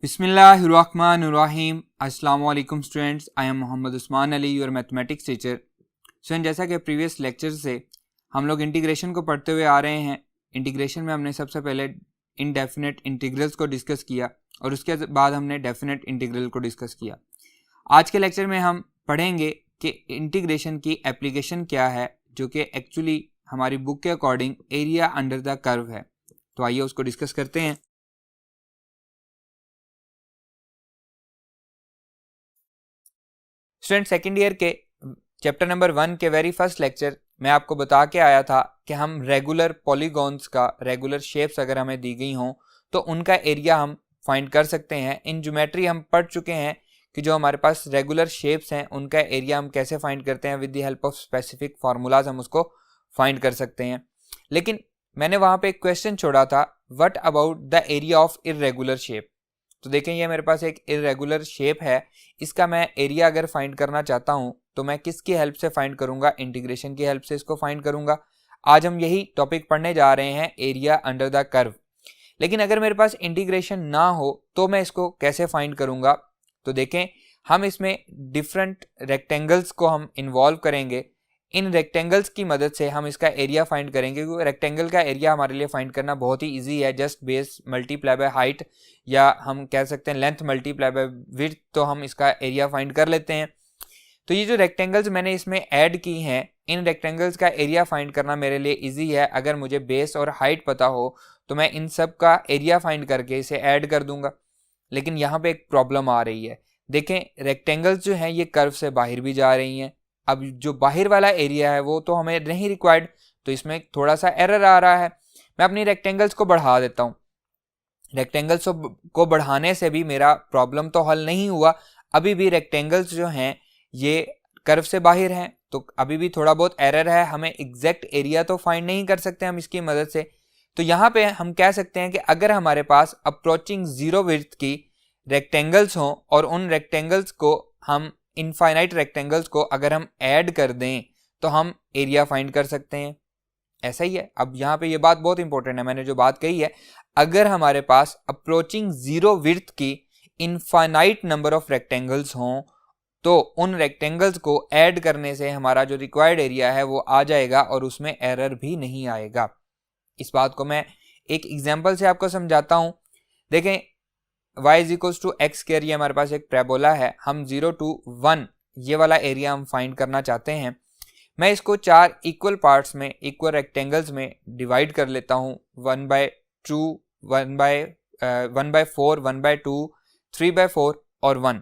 बिस्मिल्लाहिर्रहमानिर्रहीम। अस्सलाम वालेकुम students, I am Mohammed Usman Ali, your mathematics teacher. Student, जैसा कि प्रीवियस लेक्चर से हम लोग इंटीग्रेशन को पढ़ते हुए आ रहे हैं। इंटीग्रेशन में हमने सबसे पहले इनडेफिनेट इंटीग्रल्स को डिस्कस किया और उसके बाद हमने डेफिनेट इंटीग्रल को डिस्कस किया। आज के लेक्चर में हम पढ़ेंगे कि इंटीग्रेशन की एप्लीकेशन क्या है, जो कि एक्चुअली हमारी बुक के according area under the curve है। तो आइए उसको डिस्कस करते हैं। स्टूडेंट, सेकेंड ईयर के चैप्टर नंबर 1 के वेरी फर्स्ट लेक्चर में आपको बता के आया था कि हम रेगुलर पॉलीगॉन्स का, रेगुलर शेप्स अगर हमें दी गई हों तो उनका एरिया हम फाइंड कर सकते हैं। इन ज्योमेट्री हम पढ़ चुके हैं कि जो हमारे पास रेगुलर शेप्स हैं उनका एरिया हम कैसे फाइंड करते हैं। With the help of specific formulas हम उसको फाइंड कर सकते हैं। लेकिन मैंने वहाँ पे एक क्वेश्चन छोड़ा था, what about the area of irregular shape. तो देखें, ये मेरे पास एक इर्रेगुलर शेप है, इसका मैं एरिया अगर फाइंड करना चाहता हूं तो मैं किसकी हेल्प से फाइंड करूंगा? इंटीग्रेशन की हेल्प से इसको फाइंड करूंगा। आज हम यही टॉपिक पढ़ने जा रहे हैं, एरिया अंडर द कर्व। लेकिन अगर मेरे पास इंटीग्रेशन ना हो तो मैं इसको कैसे फाइंड करूंगा? तो देखें, हम इसमें डिफरेंट रेक्टेंगल्स को हम इन्वॉल्व करेंगे। इन रेक्टेंगल्स की मदद से हम इसका एरिया फाइंड करेंगे, क्योंकि रेक्टेंगल का एरिया हमारे लिए फाइंड करना बहुत ही इजी है। Just base multiply by height, या हम कह सकते हैं लेंथ मल्टीप्लाई बाय विड्थ, तो हम इसका एरिया फाइंड कर लेते हैं। तो ये जो रेक्टेंगल्स मैंने इसमें ऐड की हैं, इन रेक्टेंगल्स का एरिया फाइंड करना मेरे लिए इजी है। अगर मुझे बेस और हाइट पता हो तो मैं इन सब का एरिया फाइंड करके इसे ऐड कर दूंगा। लेकिन यहाँ पे एक प्रॉब्लम आ रही है। देखें, रेक्टेंगल्स जो हैं ये कर्व से बाहर भी जा रही हैं। अब जो बाहर वाला एरिया है वो तो हमें नहीं रिक्वायर्ड, तो इसमें थोड़ा सा एरर आ रहा है। मैं अपनी रेक्टेंगल्स को बढ़ा देता हूँ। रेक्टेंगल्स को बढ़ाने से भी मेरा प्रॉब्लम तो हल नहीं हुआ। अभी भी रेक्टेंगल्स जो हैं ये कर्व से बाहर हैं, तो अभी भी थोड़ा बहुत एरर है। हमें एग्जैक्ट एरिया तो फाइंड नहीं कर सकते हम इसकी मदद से। तो यहाँ पे हम कह सकते हैं कि अगर हमारे पास अप्रोचिंग जीरो विड्थ की रेक्टेंगल्स हों और उन रेक्टेंगल्स को हम इनफाइनाइट रेक्टेंगल्स को अगर हम ऐड कर दें तो हम एरिया फाइंड कर सकते हैं। ऐसा ही है। अब यहाँ पे ये बात बहुत इंपॉर्टेंट है, मैंने जो बात कही है, अगर हमारे पास अप्रोचिंग जीरो विड्थ की इनफाइनाइट नंबर ऑफ रेक्टेंगल्स हों तो उन रेक्टेंगल्स को ऐड करने से हमारा जो रिक्वायर्ड एरिया है वो आ जाएगा और उसमें एरर भी नहीं आएगा। इस बात को मैं एक एग्जाम्पल से आपको समझाता हूं। देखें, y is equals to x square, ये हमारे पास एक पैराबोला है। हम 0 to 1 ये वाला एरिया हम फाइंड करना चाहते हैं। मैं इसको 4 इक्वल पार्ट्स में, इक्वल रेक्टेंगल्स में डिवाइड कर लेता हूँ। 1/2, 1/4, 1/2, 3/4 और 1।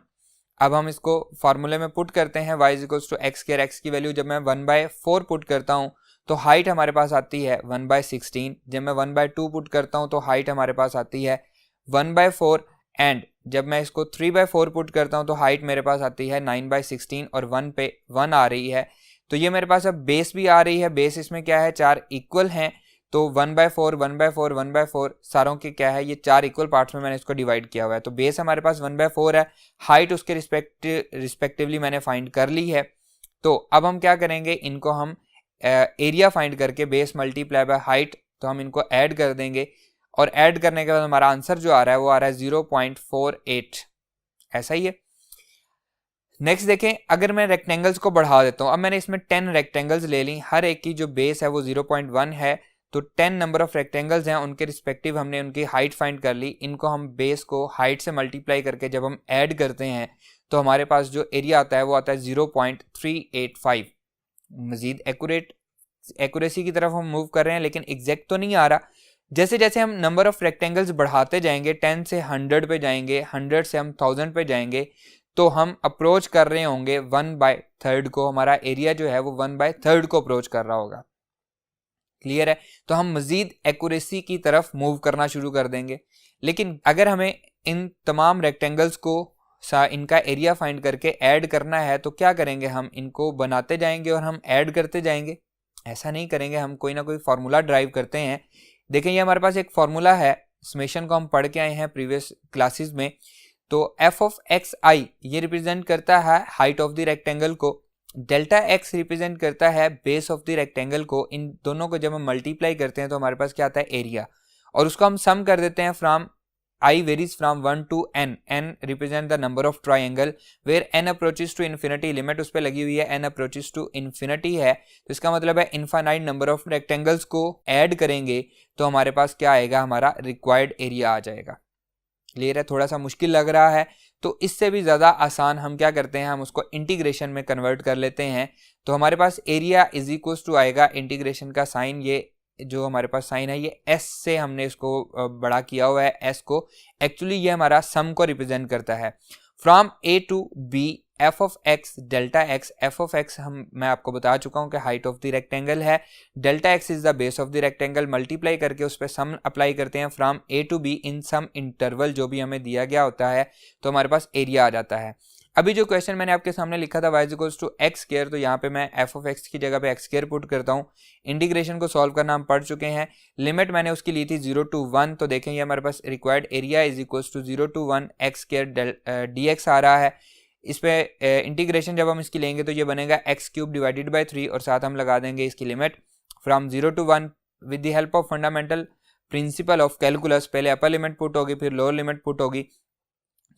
अब हम इसको फार्मूले में पुट करते हैं। y is equals to x square, x की वैल्यू जब मैं 1/4 पुट करता हूँ तो हाइट हमारे पास आती है 1/16। जब मैं 1/2 पुट करता हूँ तो हाइट हमारे पास आती है 1/4, एंड जब मैं इसको 3/4 पुट करता हूँ तो हाइट मेरे पास आती है 9/16 और 1 पे 1 आ रही है। तो ये मेरे पास अब बेस भी आ रही है। बेस इसमें क्या है, 4 इक्वल हैं, तो 1/4, 1/4, 1/4 सारों के क्या है, ये 4 इक्वल पार्ट्स में मैंने इसको डिवाइड किया हुआ है। तो बेस हमारे पास 1/4 है, हाइट उसके रिस्पेक्टिवली मैंने फाइंड कर ली है। तो अब हम क्या करेंगे, इनको हम एरिया फाइंड करके बेस मल्टीप्लाई बाय हाइट, तो हम इनको ऐड कर देंगे और ऐड करने के बाद हमारा आंसर जो आ रहा है वो आ रहा है 0.48। ऐसा ही है। नेक्स्ट देखें, अगर मैं रेक्टेंगल्स को बढ़ा देता हूँ, अब मैंने इसमें 10 रेक्टेंगल्स ले ली, हर एक की जो बेस है वो 0.1 है, तो 10 नंबर ऑफ रेक्टेंगल्स हैं, उनके रिस्पेक्टिव हमने उनकी हाइट फाइंड कर ली। इनको हम बेस को हाइट से मल्टीप्लाई करके जब हम ऐड करते हैं तो हमारे पास जो एरिया आता है वो आता है 0.385। मजीद एक्यूरेसी की तरफ हम मूव कर रहे हैं, लेकिन एग्जैक्ट तो नहीं आ रहा। जैसे जैसे हम नंबर ऑफ रेक्टेंगल्स बढ़ाते जाएंगे, 10 से 100 पे जाएंगे, 100 से हम 1000 पे जाएंगे, तो हम अप्रोच कर रहे होंगे 1/3 को। हमारा एरिया जो है वो 1/3 को अप्रोच कर रहा होगा। क्लियर है? तो हम मजीद एक्यूरेसी की तरफ मूव करना शुरू कर देंगे। लेकिन अगर हमें इन तमाम रेक्टेंगल्स को इनका एरिया फाइंड करके ऐड करना है तो क्या करेंगे, हम इनको बनाते जाएंगे और हम ऐड करते जाएंगे। ऐसा नहीं करेंगे, हम कोई ना कोई फार्मूला ड्राइव करते हैं। देखें, ये हमारे पास एक फार्मूला है, समेशन को हम पढ़ के आए हैं प्रीवियस क्लासेस में। तो f ऑफ एक्स आई ये रिप्रेजेंट करता है हाइट ऑफ द रेक्टेंगल को, डेल्टा एक्स रिप्रेजेंट करता है बेस ऑफ द रेक्टेंगल को। इन दोनों को जब हम मल्टीप्लाई करते हैं तो हमारे पास क्या आता है, एरिया, और उसको हम सम कर देते हैं from I varies from 1 to n. n represent the number of triangle where n approaches to infinity. Limit उस पर लगी हुई है, n approaches to infinity है, तो इसका मतलब है इनफाइनाइट नंबर ऑफ रेक्टेंगल्स को ऐड करेंगे तो हमारे पास क्या आएगा, हमारा रिक्वायर्ड एरिया आ जाएगा। क्लियर है? थोड़ा सा मुश्किल लग रहा है तो इससे भी ज़्यादा आसान हम क्या करते हैं, हम उसको इंटीग्रेशन में कन्वर्ट कर लेते हैं। तो हमारे पास एरिया इज इक्वल टू आएगा इंटीग्रेशन का साइन, ये जो हमारे पास साइन है ये s से हमने इसको बड़ा किया हुआ है, s को एक्चुअली ये हमारा सम को रिप्रेजेंट करता है। From a to b f of x delta x, f of x मैं आपको बता चुका हूं कि हाइट ऑफ द रेक्टेंगल है, delta x is the base of the rectangle, multiply करके उस पर सम अप्लाई करते हैं from a to b in some interval जो भी हमें दिया गया होता है, तो हमारे पास एरिया आ जाता है। अभी जो क्वेश्चन मैंने आपके सामने लिखा था y equals to x square, तो यहाँ पे मैं f ऑफ x की जगह पे एक्स स्क्वायर पुट करता हूँ। इंटीग्रेशन को सॉल्व करना हम पढ़ चुके हैं, लिमिट मैंने उसकी ली थी 0 to 1, तो देखें ये हमारे पास required area is equals to 0 to 1 x square dx आ रहा है। इस पे इंटीग्रेशन जब हम इसकी लेंगे तो ये बनेगा एक्स क्यूब डिवाइडेड बाई 3 और साथ हम लगा देंगे इसकी limit from 0 to 1 with the help of fundamental principle of calculus. पहले अपर लिमिट पुट होगी फिर लोअर लिमिट पुट होगी,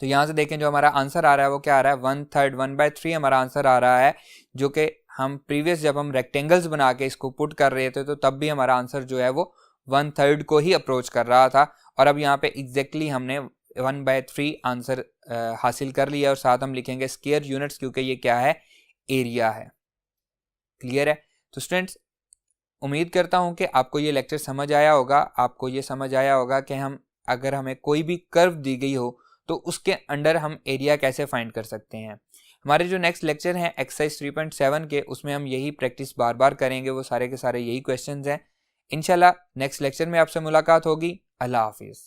तो यहाँ से देखें जो हमारा आंसर आ रहा है वो क्या आ रहा है, 1/3 1/3 हमारा आंसर आ रहा है, जो कि हम प्रीवियस जब हम रेक्टेंगल्स बना के इसको पुट कर रहे थे तो तब भी हमारा आंसर जो है वो 1/3 को ही अप्रोच कर रहा था। और अब यहाँ पे एग्जैक्टली हमने 1/3 आंसर हासिल कर लिया और साथ हम लिखेंगे स्क्वायर यूनिट्स क्योंकि ये क्या है, एरिया है। क्लियर है? तो स्टूडेंट्स उम्मीद करता हूँ कि आपको ये लेक्चर समझ आया होगा, आपको ये समझ आया होगा कि हम अगर हमें कोई भी कर्व दी गई हो तो उसके अंडर हम एरिया कैसे फाइंड कर सकते हैं। हमारे जो नेक्स्ट लेक्चर हैं एक्सरसाइज 3.7 के, उसमें हम यही प्रैक्टिस बार बार करेंगे, वो सारे के सारे यही क्वेश्चंस हैं। इंशाल्लाह नेक्स्ट लेक्चर में आपसे मुलाकात होगी। अल्लाह हाफिज़।